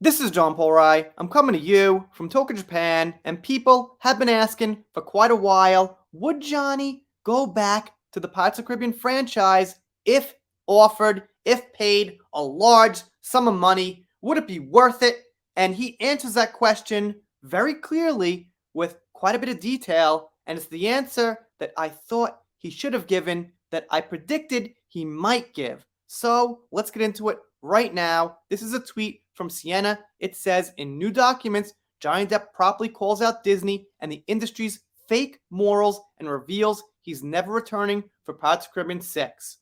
This is John Paul Rai. I'm coming to you from Tokyo, Japan, and people have been asking for quite a while, would Johnny go back to the Pirates of the Caribbean franchise if offered, if paid a large sum of money? Would it be worth it? And he answers that question very clearly with quite a bit of detail, and it's the answer that I thought he should have given, that I predicted he might give. So let's get into it right now. This is a tweet from Sienna. It says, in new documents, Johnny Depp properly calls out Disney and the industry's fake morals and reveals he's never returning for Pirates of the Caribbean 6.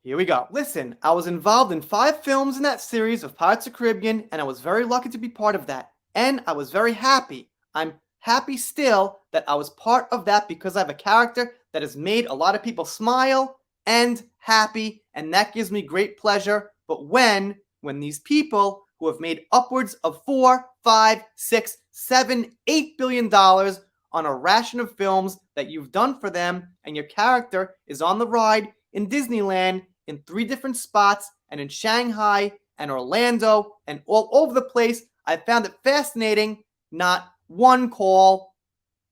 Here we go. Listen, I was involved in 5 films in that series of Pirates of the Caribbean, and I was very lucky to be part of that. And I was very happy. I'm happy still that I was part of that because I have a character that has made a lot of people smile and happy, and that gives me great pleasure. But when these people who have made upwards of $4, $5, $6, $7, $8 billion on a ration of films that you've done for them, and your character is on the ride in Disneyland in 3 different spots, and in Shanghai and Orlando and all over the place, I found it fascinating. Not one call,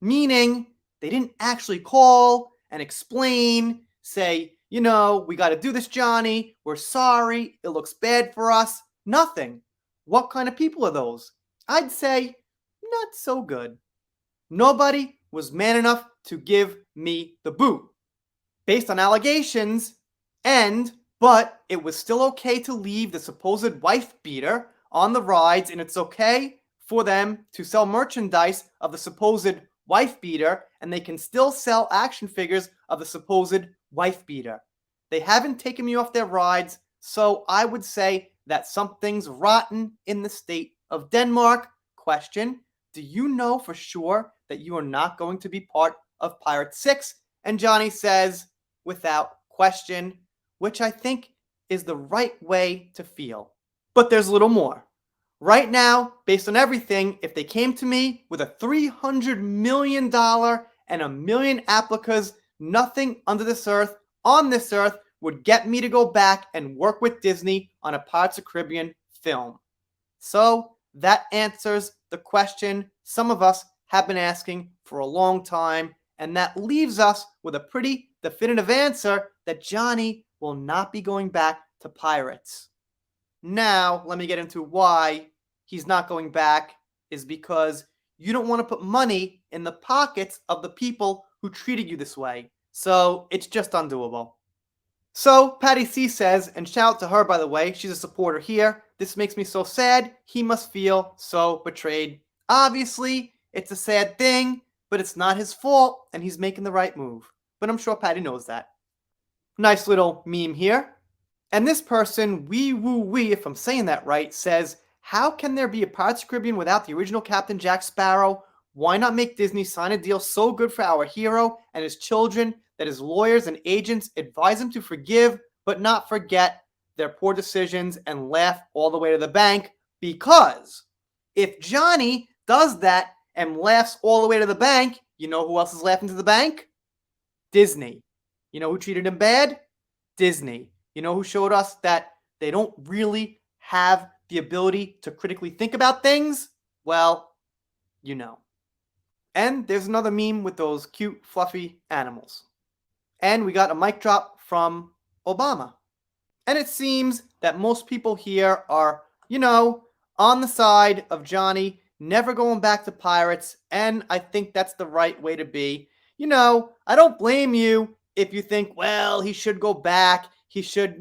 meaning they didn't actually call and explain, say, we got to do this, Johnny. We're sorry. It looks bad for us. Nothing. What kind of people are those? I'd say not so good. Nobody was man enough to give me the boot based on allegations, but it was still okay to leave the supposed wife beater on the rides, and it's okay for them to sell merchandise of the supposed wife beater, and they can still sell action figures of the supposed wife beater. They haven't taken me off their rides, so I would say that something's rotten in the state of Denmark. Question, do you know for sure that you are not going to be part of Pirate 6? And Johnny says, without question, which I think is the right way to feel. But there's a little more. Right now, based on everything, if they came to me with a $300 million and 1,000,000 applicas, nothing under this earth, on this earth, would get me to go back and work with Disney on a Pirates of the Caribbean film. So that answers the question some of us have been asking for a long time, and that leaves us with a pretty definitive answer that Johnny will not be going back to Pirates. Now, let me get into why he's not going back, is because you don't want to put money in the pockets of the people who treated you this way. So it's just undoable. So Patty C says, and shout out to her, by the way, she's a supporter here, this makes me so sad, he must feel so betrayed. Obviously, it's a sad thing, but it's not his fault, and he's making the right move. But I'm sure Patty knows that. Nice little meme here. And this person, wee woo wee, if I'm saying that right, says, how can there be a Pirates of the Caribbean without the original Captain Jack Sparrow? Why not make Disney sign a deal so good for our hero and his children that his lawyers and agents advise him to forgive but not forget their poor decisions and laugh all the way to the bank? Because if Johnny does that and laughs all the way to the bank, you know who else is laughing to the bank? Disney. You know who treated him bad? Disney. You know who showed us that they don't really have the ability to critically think about things? Well, you know. And there's another meme with those cute, fluffy animals. And we got a mic drop from Obama. And it seems that most people here are, on the side of Johnny never going back to Pirates, and I think that's the right way to be. I don't blame you if you think, well, he should go back. He should,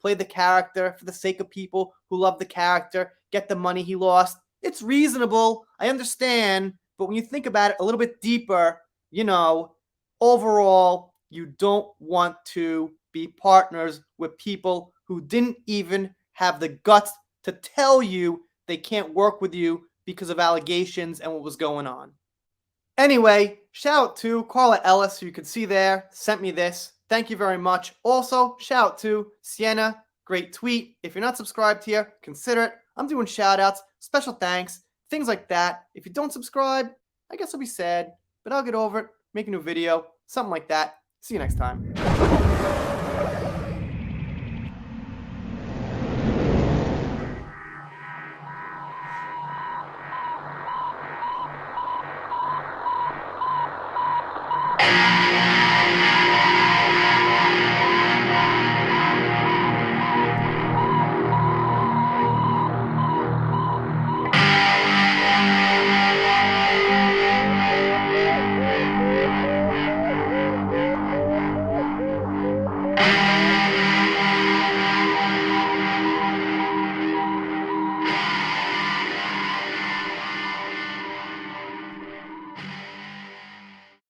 play the character for the sake of people who love the character, get the money he lost. It's reasonable. I understand. But when you think about it a little bit deeper, overall, you don't want to be partners with people who didn't even have the guts to tell you they can't work with you because of allegations and what was going on. Anyway, shout out to Carla Ellis, who you can see there, sent me this. Thank you very much. Also, shout out to Sienna. Great tweet. If you're not subscribed here, consider it. I'm doing shout outs, special thanks, things like that. If you don't subscribe, I guess I'll be sad, but I'll get over it, make a new video, something like that. See you next time.